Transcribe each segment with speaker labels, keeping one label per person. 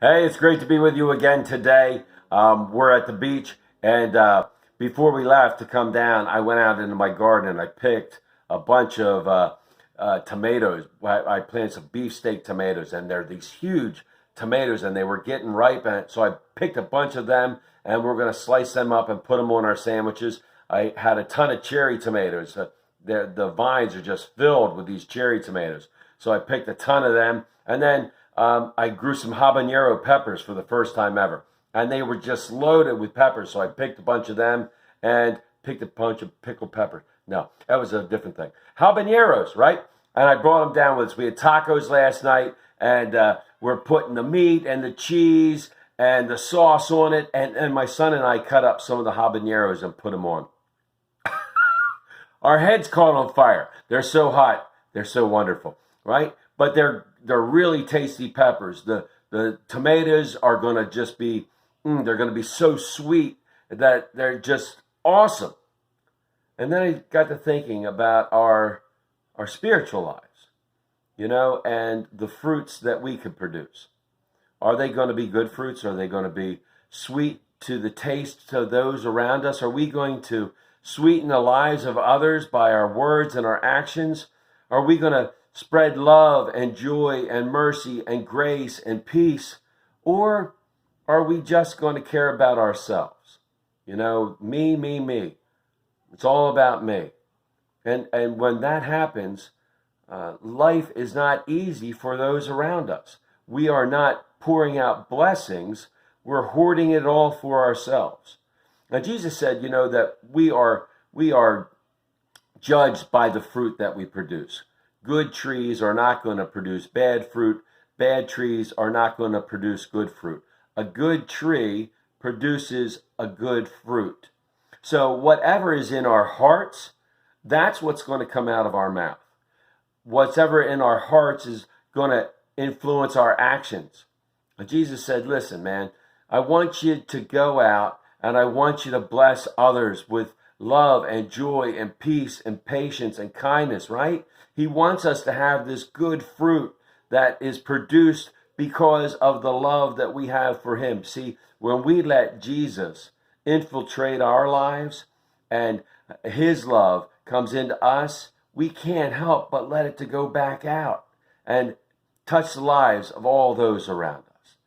Speaker 1: Hey, it's great to be with you again today. We're at the beach, and before we left to come down, I went out into my garden and I picked a bunch of tomatoes. I planted some beefsteak tomatoes, and they're these huge tomatoes, and they were getting ripe. And so I picked a bunch of them, and we're going to slice them up and put them on our sandwiches. I had a ton of cherry tomatoes. The vines are just filled with these cherry tomatoes. So I picked a ton of them, and then I grew some habanero peppers for the first time ever, and they were just loaded with peppers. So I picked a bunch of them and picked a bunch of pickled peppers. No, that was a different thing. Habaneros, right? And I brought them down with us. We had tacos last night, and we're putting the meat and the cheese and the sauce on it. And my son and I cut up some of the habaneros and put them on. Our heads caught on fire. They're so hot. They're so wonderful, right? But they're really tasty peppers. The tomatoes are going to just be they're going to be so sweet that they're just awesome. And then I got to thinking about our spiritual lives, and the fruits that we could produce. Are they going to be good fruits? Are they going to be sweet to the taste to those around us? Are we going to sweeten the lives of others by our words and our actions? Are we going to spread love and joy and mercy and grace and peace? Or are we just going to care about ourselves? Me, me, me. It's all about me. And when that happens, life is not easy for those around us. We are not pouring out blessings. We're hoarding it all for ourselves. Now, Jesus said, that we are judged by the fruit that we produce. Good trees are not going to produce bad fruit. Bad trees are not going to produce good fruit. A good tree produces a good fruit. So whatever is in our hearts, that's what's going to come out of our mouth. Whatever in our hearts is going to influence our actions. And Jesus said, listen, man, I want you to go out and I want you to bless others with love and joy and peace and patience and kindness, right? He wants us to have this good fruit that is produced because of the love that we have for him. See, when we let Jesus infiltrate our lives and his love comes into us, we can't help but let it to go back out and touch the lives of all those around us.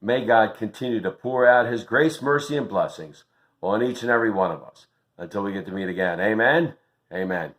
Speaker 1: May God continue to pour out his grace, mercy, and blessings on each and every one of us until we get to meet again. Amen. Amen.